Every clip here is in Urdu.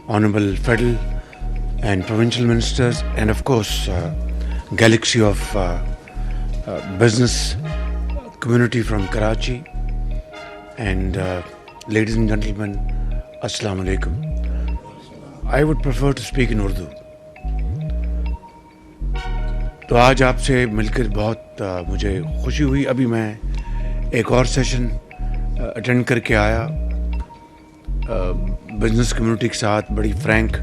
honorable federal and provincial ministers, and of course, galaxy of business community from Karachi, and ladies and gentlemen, Assalamu alaikum. I would prefer to speak in Urdu. تو آج آپ سے مل کر بہت مجھے خوشی ہوئی. ابھی میں ایک اور سیشن اٹینڈ کر کے آیا. بزنس کمیونٹی کے ساتھ بڑی فرینک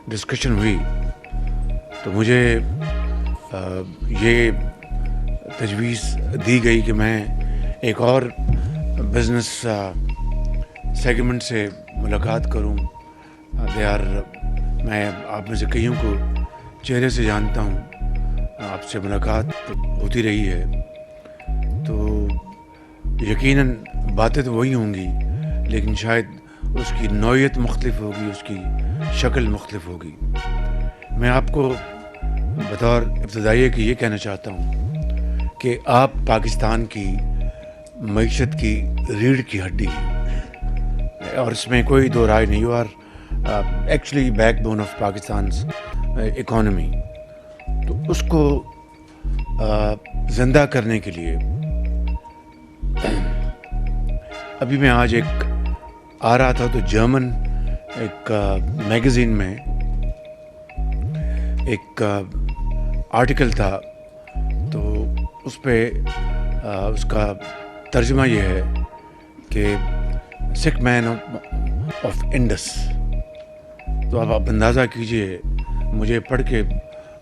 ڈسکشن ہوئی. تو مجھے یہ تجویز دی گئی کہ میں ایک اور بزنس سیگمنٹ سے ملاقات کروں. میں آپ میں سے کئیوں کو چہرے سے جانتا ہوں, آپ سے ملاقات ہوتی رہی ہے, تو یقیناً باتیں تو وہی ہوں گی, لیکن شاید اس کی نوعیت مختلف ہوگی, اس کی شکل مختلف ہوگی. میں آپ کو بطور ابتدائیہ کہ یہ کہنا چاہتا ہوں کہ آپ پاکستان کی معیشت کی ریڑھ کی ہڈی ہیں, اور اس میں کوئی دو رائے نہیں. You are actually backbone of Pakistan's economy. تو اس کو زندہ کرنے کے لیے ابھی میں آج ایک آ رہا تھا تو جرمن ایک میگزین میں ایک آرٹیکل تھا, تو اس پہ اس کا ترجمہ یہ ہے کہ سک مین آف انڈس. تو آپ اندازہ کیجئے, مجھے پڑھ کے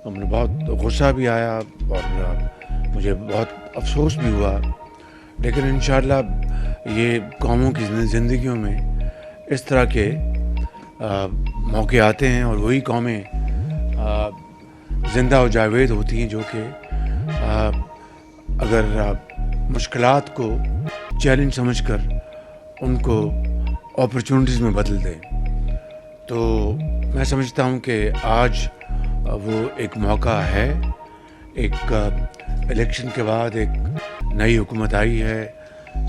بہت غصہ بھی آیا اور مجھے بہت افسوس بھی ہوا, لیکن انشاءاللہ یہ قوموں کی زندگیوں میں اس طرح کے موقع آتے ہیں, اور وہی قومیں زندہ و جاوید ہوتی ہیں جو کہ اگر مشکلات کو چیلنج سمجھ کر ان کو اپرچونٹیز میں بدل دیں. تو میں سمجھتا ہوں کہ آج وہ ایک موقع ہے. ایک الیکشن کے بعد ایک نئی حکومت آئی ہے,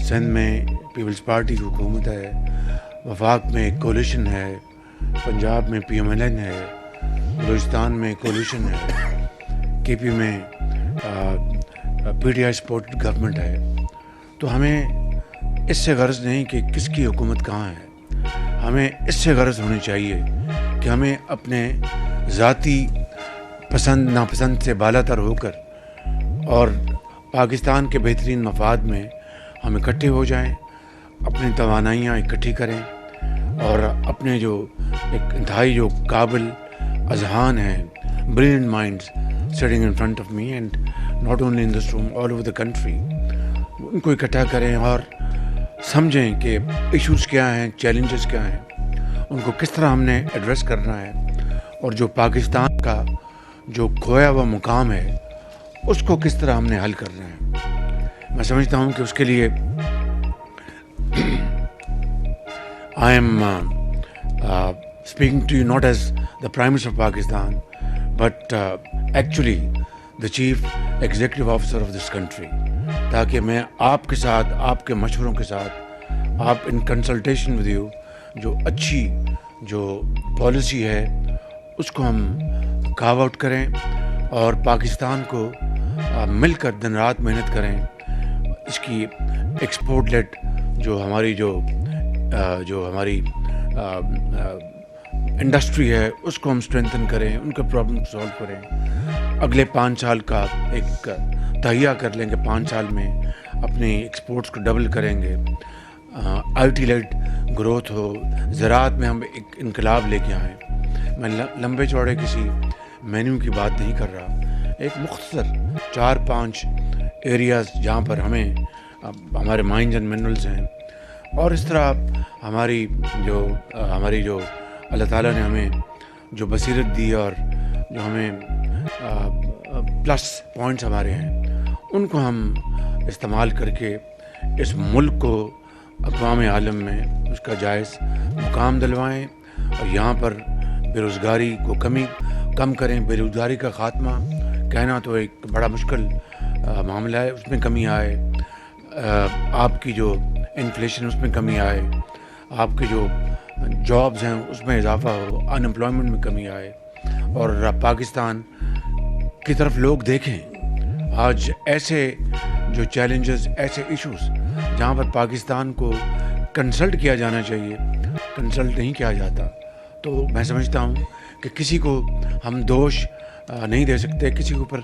سندھ میں پیپلز پارٹی کی حکومت ہے, وفاق میں ایک کولیشن ہے, پنجاب میں پی ایم ایل این ہے, بلوچستان میں کولیشن ہے, کے پی میں P T I supported government ہے. تو ہمیں اس سے غرض نہیں کہ کس کی حکومت کہاں ہے, ہمیں اس سے غرض ہونی چاہیے کہ ہمیں اپنے ذاتی پسند ناپسند سے بالا تر ہو کر اور پاکستان کے بہترین مفاد میں ہم اکٹھے ہو جائیں, اپنی توانائیاں اکٹھی کریں, اور اپنے جو ایک انتہائی جو قابل اذہان ہیں, brilliant minds sitting in front of me and not only in this room all over the country, ان کو اکٹھا کریں اور سمجھیں کہ ایشوز کیا ہیں, چیلنجز کیا ہیں, ان کو کس طرح ہم نے ایڈریس کرنا ہے, اور جو پاکستان کا جو کھویا ہوا مقام ہے اس کو کس طرح ہم نے حل کرنا ہے. میں سمجھتا ہوں کہ اس کے لیے I am speaking to you not as the prime minister of Pakistan but actually the chief executive officer of this country, تاکہ میں آپ کے ساتھ, آپ کے مشوروں کے ساتھ, آپ ان کنسلٹیشن ود یو جو اچھی جو پالیسی ہے اس کو ہم کارو آؤٹ کریں, اور پاکستان کو مل کر دن رات محنت کریں. اس کی ایکسپورٹ لیٹ جو ہماری انڈسٹری ہے اس کو ہم اسٹرینتھن کریں, ان کے پرابلم سالو کریں. اگلے 5 سال کا ایک تہیہ کر لیں کہ 5 سال میں اپنی ایکسپورٹس کو ڈبل کریں گے, آئی ٹی لیڈ گروتھ ہو, زراعت میں ہم ایک انقلاب لے کے آئیں. میں لمبے چوڑے کسی مینیو کی بات نہیں کر رہا, ایک مختصر 4-5 ایریاز جہاں پر ہمارے مائنز اینڈ منرلز ہیں, اور اس طرح ہماری جو اللہ تعالیٰ نے ہمیں جو بصیرت دی اور جو ہمیں پلس پوائنٹس ہمارے ہیں ان کو ہم استعمال کر کے اس ملک کو اقوام عالم میں اس کا جائز مقام دلوائیں, اور یہاں پر بے روزگاری کو کم کریں. بے روزگاری کا خاتمہ کہنا تو ایک بڑا مشکل معاملہ ہے, اس میں کمی آئے. آپ کی جو انفلیشن اس میں کمی آئے, آپ کے جو جابز ہیں اس میں اضافہ ہو, انمپلائمنٹ میں کمی آئے, اور پاکستان کی طرف لوگ دیکھیں. آج ایسے جو چیلنجز, ایسے ایشوز جہاں پر پاکستان کو کنسلٹ کیا جانا چاہیے, کنسلٹ نہیں کیا جاتا, تو میں سمجھتا ہوں کہ کسی کو ہم دوش نہیں دے سکتے, کسی کے اوپر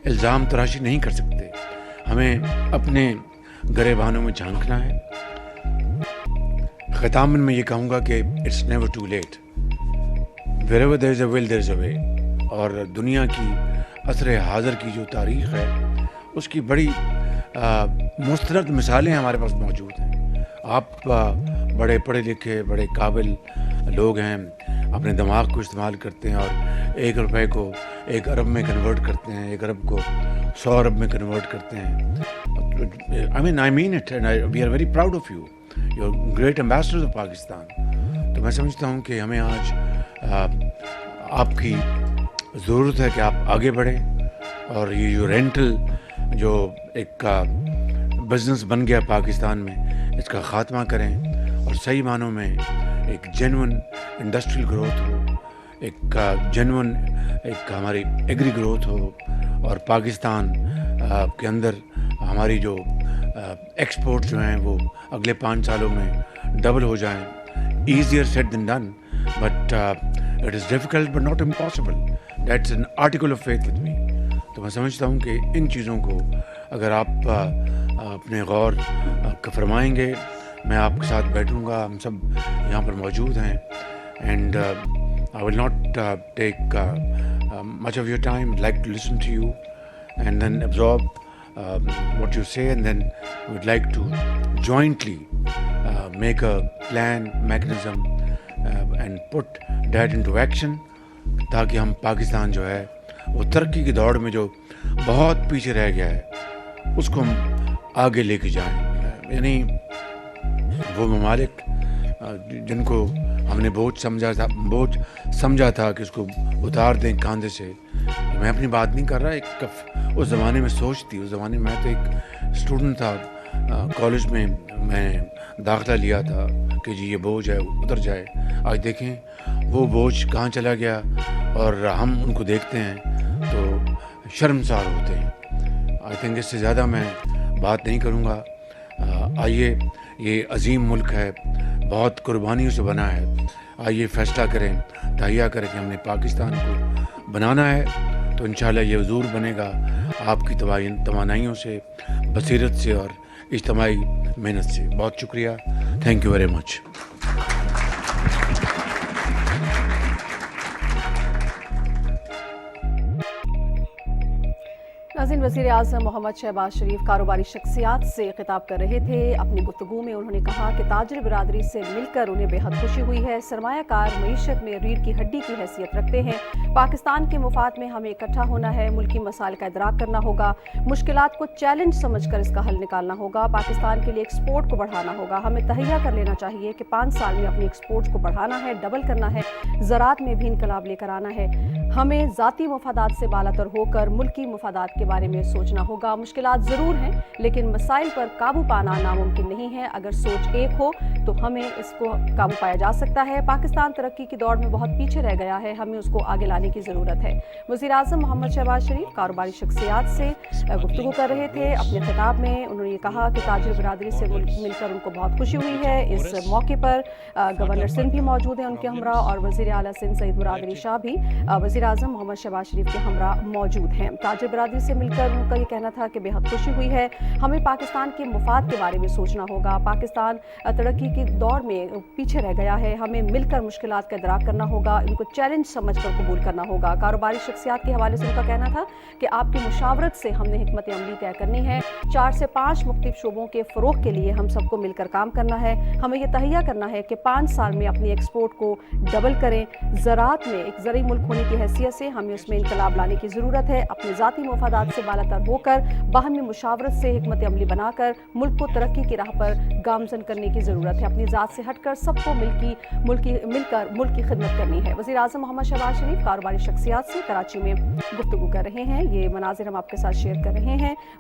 الزام تراشی نہیں کر سکتے. ہمیں اپنے گریبانوں میں جھانکنا ہے. ختاماً میں یہ کہوں گا کہ it's never too late, wherever there is a will there is a way. اور دنیا کی عصر حاضر کی جو تاریخ ہے اس کی بڑی مستند مثالیں ہمارے پاس موجود ہیں. آپ بڑے پڑھے لکھے, بڑے قابل لوگ ہیں, اپنے دماغ کو استعمال کرتے ہیں اور 1 روپے کو 1 ارب میں کنورٹ کرتے ہیں, 1 ارب کو 100 ارب میں کنورٹ کرتے ہیں. I mean it, and we are very proud of you. You're great ambassadors of Pakistan. تو میں سمجھتا ہوں کہ ہمیں آج آپ کی ضرورت ہے کہ آپ آگے بڑھیں, اور یہ جو رینٹل جو ایک بزنس بن گیا پاکستان میں, اس کا خاتمہ کریں, اور صحیح معنوں میں ایک جینون انڈسٹریل گروتھ ہو, ایک جینون ایک ہماری ایگری گروتھ ہو, اور پاکستان کے اندر ہماری جو ایکسپورٹ جو ہیں وہ اگلے 5 سالوں میں ڈبل ہو جائیں. Easier said than done, but it is difficult but not impossible. That's an article of faith with me. تو میں سمجھتا ہوں کہ ان چیزوں کو اگر آپ اپنے غور فرمائیں گے, میں آپ کے ساتھ بیٹھوں گا, ہم سب یہاں پر موجود ہیں, and I will not take much of your time. I'd like to listen to you and then absorb what you say, and then we'd like to jointly make a plan, mechanism and put that into action, تاکہ ہم پاکستان جو ہے وہ ترقی کی دوڑ میں جو بہت پیچھے رہ گیا ہے اس کو ہم آگے لے کے جائیں. یعنی وہ ممالک جن کو ہم نے بوجھ سمجھا تھا کہ اس کو اتار دیں کاندھے سے. میں اپنی بات نہیں کر رہا, اس زمانے میں سوچ تھی. اس زمانے میں تو ایک اسٹوڈنٹ تھا, کالج میں میں نے داخلہ لیا تھا کہ جی یہ بوجھ ہے اتر جائے. آج دیکھیں وہ بوجھ کہاں چلا گیا, اور ہم ان کو دیکھتے ہیں تو شرمسار ہوتے ہیں. آئی تھنک اس سے زیادہ میں بات نہیں کروں گا. آئیے, یہ عظیم ملک ہے, بہت قربانیوں سے بنا ہے. آئیے فیصلہ کریں, تہیہ کریں کہ ہم نے پاکستان کو بنانا ہے, تو انشاءاللہ یہ ضرور بنے گا آپ کی توانائیوں سے, بصیرت سے اور اجتماعی محنت سے. بہت شکریہ. Thank you very much. ناظرین، وزیر اعظم محمد شہباز شریف کاروباری شخصیات سے خطاب کر رہے تھے. اپنی گفتگو میں انہوں نے کہا کہ تاجر برادری سے مل کر انہیں بے حد خوشی ہوئی ہے. سرمایہ کار معیشت میں ریڑھ کی ہڈی کی حیثیت رکھتے ہیں. پاکستان کے مفاد میں ہمیں اکٹھا ہونا ہے, ملکی مسائل کا ادراک کرنا ہوگا, مشکلات کو چیلنج سمجھ کر اس کا حل نکالنا ہوگا, پاکستان کے لیے ایکسپورٹ کو بڑھانا ہوگا. ہمیں تہیہ کر لینا چاہیے کہ 5 سال میں اپنی ایکسپورٹ کو بڑھانا ہے, ڈبل کرنا ہے, زراعت میں بھی انقلاب لے کر آنا ہے. ہمیں ذاتی مفادات سے بالاتر ہو کر ملکی مفادات کے بارے میں سوچنا ہوگا. مشکلات ضرور ہیں لیکن مسائل پر قابو پانا ناممکن نہیں ہے. اگر سوچ ایک ہو تو ہمیں اس کو قابو پایا جا سکتا ہے. پاکستان ترقی کی دوڑ میں بہت پیچھے رہ گیا ہے, ہمیں اس کو آگے لانے کی ضرورت ہے. وزیر اعظم محمد شہباز شریف کاروباری شخصیات سے گفتگو کر رہے تھے. اپنے خطاب میں انہوں نے یہ کہا کہ تاجر برادری سے مل کر ان کو بہت خوشی ہوئی ہے. اس موقع پر گورنر سندھ بھی موجود ہیں ان کے ہمراہ, اور وزیر اعلیٰ سندھ سعید مراد علی شاہ بھی وزیر اعظم محمد شہباز شریف کے ہمراہ موجود ہیں. تاجر برادری سے مل کر ان کا یہ کہنا تھا کہ بے حد خوشی ہوئی ہے. ہمیں پاکستان کے مفاد کے بارے میں سوچنا ہوگا. پاکستان ترقی کی دور میں پیچھے رہ گیا ہے, ہمیں مل کر مشکلات کا ادراک کرنا ہوگا, ان کو چیلنج سمجھ کر قبول کرنا ہوگا. کاروباری شخصیات کے حوالے سے ان کا کہنا تھا کہ آپ کی مشاورت سے ہم نے حکمت عملی طے کرنی ہے. 4 سے 5 مختلف شعبوں کے فروغ کے لیے ہم سب کو مل کر کام کرنا ہے. ہمیں یہ تہیہ کرنا ہے کہ 5 سال میں اپنی ایکسپورٹ کو ڈبل کریں. زراعت میں ایک زرعی ملک ہونے کی حیثیت سے ہمیں اس میں انقلاب لانے کی ضرورت ہے. اپنے ذاتی مفادات سے بالاتر ہو کر باہمی مشاورت سے حکمت عملی بنا کر ملک کو ترقی کی راہ پر گامزن کرنے کی ضرورت ہے. اپنی ذات سے ہٹ کر سب کو مل کر ملک کی خدمت کرنی ہے. وزیر اعظم محمد شہباز شریف کاروباری شخصیات سے کراچی میں گفتگو کر رہے ہیں. یہ مناظر ہم آپ کے ساتھ شیئر کر رہے ہیں.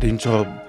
$300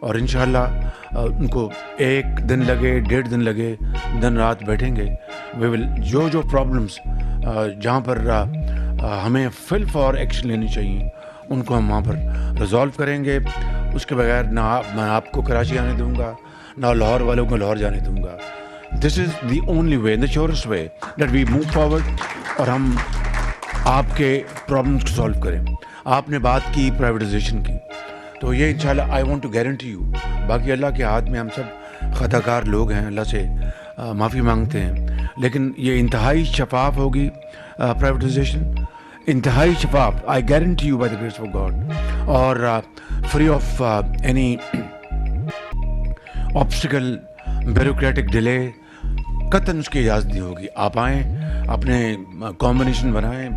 اور انشاءاللہ ان کو 1 دن لگے 1.5 دن لگے دن رات بیٹھیں گے. وی ول جو پرابلمس جہاں پر ہمیں فل فار ایکشن لینی چاہیے ان کو ہم وہاں پر ریزالو کریں گے. اس کے بغیر نہ میں آپ کو کراچی آنے دوں گا نہ لاہور والوں کو لاہور جانے دوں گا. This is the only way, the surest way that we move forward اور ہم آپ کے پرابلمس کو سالو کریں. آپ نے بات کی پرائیویٹائزیشن کی, تو یہ انشاءاللہ I want to guarantee you, باقی اللہ کے ہاتھ میں ہم سب خطا کار لوگ ہیں, اللہ سے معافی مانگتے ہیں, لیکن یہ انتہائی شفاف ہوگی پرائیویٹائزیشن, انتہائی شفاف, I guarantee you by the grace of God, اور free of any obstacle bureaucratic delay. قطعاً اس کی اجازت نہیں ہوگی. آپ آئیں, اپنے کمبینیشن بنائیں,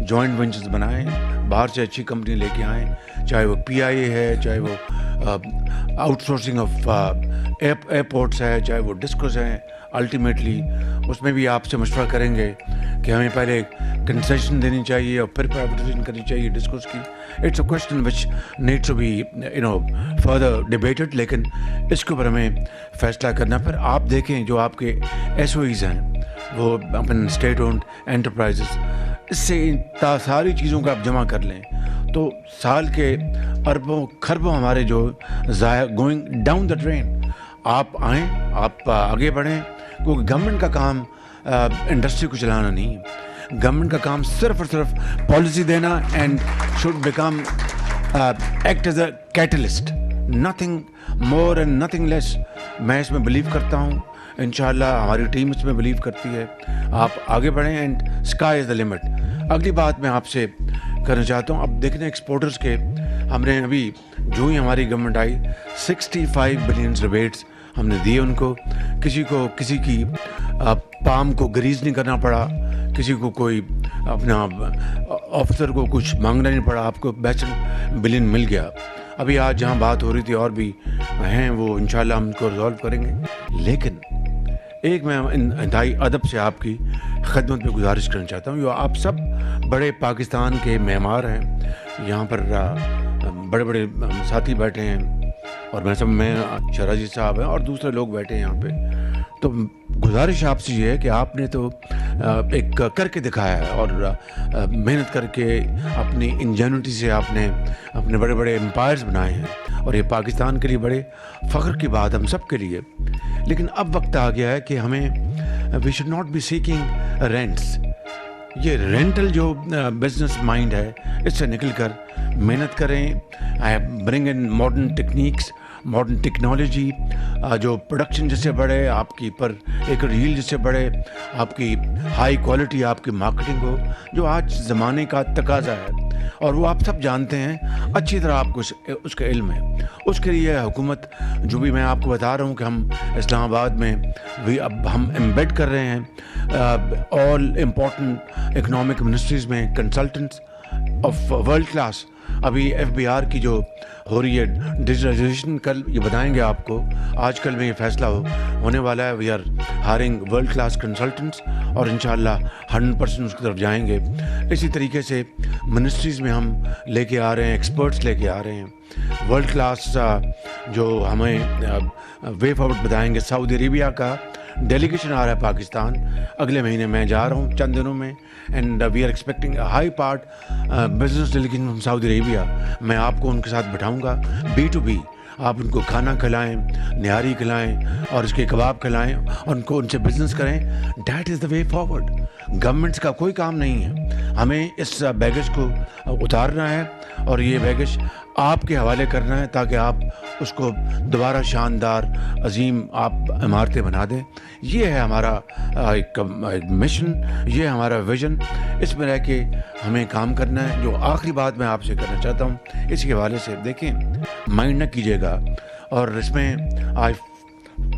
جوائنٹ وینچرز بنائیں, باہر سے اچھی کمپنی لے کے آئیں, چاہے وہ PIA ہے, چاہے وہ آؤٹ سورسنگ آف ایئرپورٹس ہے, چاہے وہ ڈسکوز ہیں. الٹیمیٹلی اس میں بھی آپ سے مشورہ کریں گے کہ ہمیں پہلے کنسیشن دینی چاہیے اور پھر پرائیویٹائزیشن کرنی چاہیے ڈسکوز کی. It's a question which needs to be further debated, لیکن اس کے اوپر ہمیں فیصلہ کرنا. پھر آپ دیکھیں جو آپ کے SOEs ہیں وہ اپن اسٹیٹ اونڈ انٹرپرائزز, اس سے ساری چیزوں کو آپ جمع کر لیں تو سال کے اربوں خربوں ہمارے جو ضائع گوئنگ ڈاؤن دا ڈرین. آپ آئیں, آپ آگے بڑھیں, کیونکہ گورنمنٹ کا کام انڈسٹری کو چلانا نہیں ہے. گورنمنٹ کا کام صرف اور صرف پالیسی دینا and should become act as a catalyst, nothing more and nothing less. میں اس میں بلیو کرتا ہوں, انشاءاللہ ہماری ٹیم اس میں بلیو کرتی ہے. آپ آگے بڑھیں and sky is the limit. اگلی بات میں آپ سے کرنا چاہتا ہوں, اب دیکھنے ایکسپورٹرز کے ہم نے ابھی جو ہی ہماری گورنمنٹ آئی 65 بلین ریبیٹس ہم نے دیے ان کو. کسی کی پام کو گریز نہیں کرنا پڑا, کسی کو کوئی اپنا آفیسر کو کچھ مانگنا نہیں پڑا, آپ کو 62 بلین مل گیا. ابھی آج جہاں بات ہو رہی تھی اور بھی ہیں, وہ انشاءاللہ ہم کو ریزالو کریں گے. لیکن ایک میں انتہائی ادب سے آپ کی خدمت میں گزارش کرنا چاہتا ہوں. آپ سب بڑے پاکستان کے معمار ہیں, یہاں پر بڑے بڑے ساتھی بیٹھے ہیں, اور میں شراجی صاحب ہیں اور دوسرے لوگ بیٹھے ہیں یہاں پہ. تو گزارش آپ سے یہ ہے کہ آپ نے تو ایک کر کے دکھایا ہے, اور محنت کر کے اپنی انجینوٹی سے آپ نے اپنے بڑے بڑے امپائرز بنائے ہیں, اور یہ پاکستان کے لیے بڑے فخر کی بات ہم سب کے لیے. لیکن اب وقت آ گیا ہے کہ ہمیں we should not be seeking rents. یہ رینٹل جو بزنس مائنڈ ہے اس سے نکل کر محنت کریں, bring in modern techniques, modern technology, جو پروڈکشن جس سے بڑھے, آپ کی پر ایک ریل جس سے بڑھے, آپ کی ہائی کوالٹی آپ کی مارکیٹنگ ہو, جو آج زمانے کا تقاضا ہے, اور وہ آپ سب جانتے ہیں اچھی طرح, آپ کو اس کا علم ہے. اس کے لیے حکومت جو بھی میں آپ کو بتا رہا ہوں کہ ہم اسلام آباد میں بھی اب ہم ایمبیڈ کر رہے ہیں آل امپورٹنٹ اکنامک منسٹریز میں کنسلٹنٹس آف ورلڈ کلاس. ابھی FBR کی جو ہو رہی ہے ڈیجیٹلائزیشن, کل یہ بتائیں گے آپ کو, آج کل میں یہ فیصلہ ہونے والا ہے. We are hiring world class consultants, اور انشاءاللہ 100% اس کی طرف جائیں گے. اسی طریقے سے منسٹریز میں ہم لے کے آ رہے ہیں, ایکسپرٹس لے کے آ رہے ہیں, ورلڈ کلاس جو ہمیں وے فارورڈ بتائیں گے. سعودی عربیہ کا ڈیلیگیشن آ رہا ہے پاکستان, اگلے مہینے میں جا رہا ہوں چند دنوں میں, and we are expecting high part business delegation from Saudi Arabia. میں آپ کو ان کے ساتھ بٹھاؤں گا B2B. آپ ان کو کھانا کھلائیں, نہاری کھلائیں, اور اس کے کباب کھلائیں, اور ان سے بزنس کریں. That is the way forward. Governments کا کوئی کام نہیں ہے, ہمیں اس بیگیج کو اتارنا ہے, اور یہ بیگیج آپ کے حوالے کرنا ہے تاکہ آپ اس کو دوبارہ شاندار عظیم آپ عمارتیں بنا دیں. یہ ہے ہمارا ایک مشن, یہ ہے ہمارا ویژن. اس میں رہ کے ہمیں کام کرنا ہے. جو آخری بات میں آپ سے کرنا چاہتا ہوں اس کے حوالے سے, دیکھیں مائنڈ نہ کیجیے گا, اور اس میں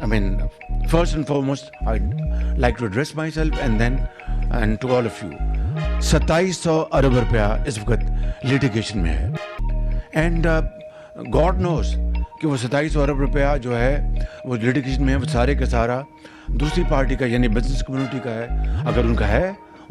I mean first and foremost I'd like to address myself and to all of you. 2700 ارب روپیہ اس وقت لیٹیگیشن میں ہے, اینڈ گاڈ نوز کہ وہ 2700 ارب روپیہ جو ہے وہ لیٹیگیشن میں ہے, وہ سارے کا سارا دوسری پارٹی کا یعنی بزنس کمیونٹی کا ہے. اگر ان کا ہے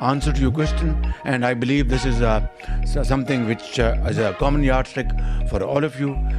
answer to your question, and I believe this is something which is a common yardstick for all of you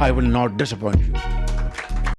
I will not disappoint you.